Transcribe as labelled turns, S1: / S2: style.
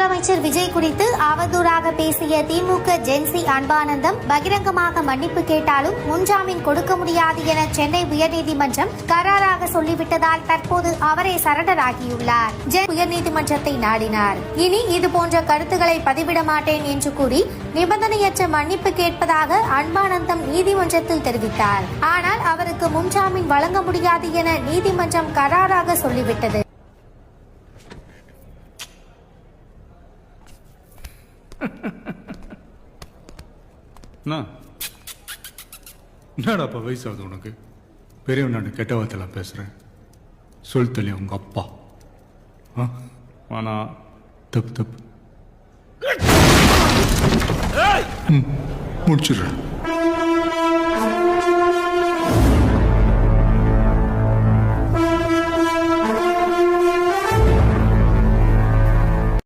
S1: முதலமைச்சர் விஜய் குறித்து அவதூறாக பேசிய திமுக ஜென்சி அன்பானந்தம் பகிரங்கமாக மன்னிப்பு கேட்டாலும் முன்ஜாமீன் கொடுக்க முடியாது என சென்னை உயர்நீதிமன்றம் கராராக சொல்லிவிட்டதால் தற்போது அவரே சரண்டர் ஆகியுள்ளார். உயர்நீதிமன்றத்தை நாடினார். இனி இதுபோன்ற கருத்துக்களை பதிவிட மாட்டேன் என்று கூறி நிபந்தனையற்ற மன்னிப்பு கேட்பதாக அன்பானந்தம் நீதிமன்றத்தில் தெரிவித்தார். ஆனால் அவருக்கு முன்ஜாமீன் வழங்க முடியாது என நீதிமன்றம் கராராக சொல்லிவிட்டது.
S2: என்னடாப்பா வயசாகுது உனக்கு? பெரியவன் நான் கெட்ட வார்த்தைலாம் பேசுறேன். சொல் தள்ளி உங்க அப்பா. ஆனா தப்பு முடிச்சிடுறேன்.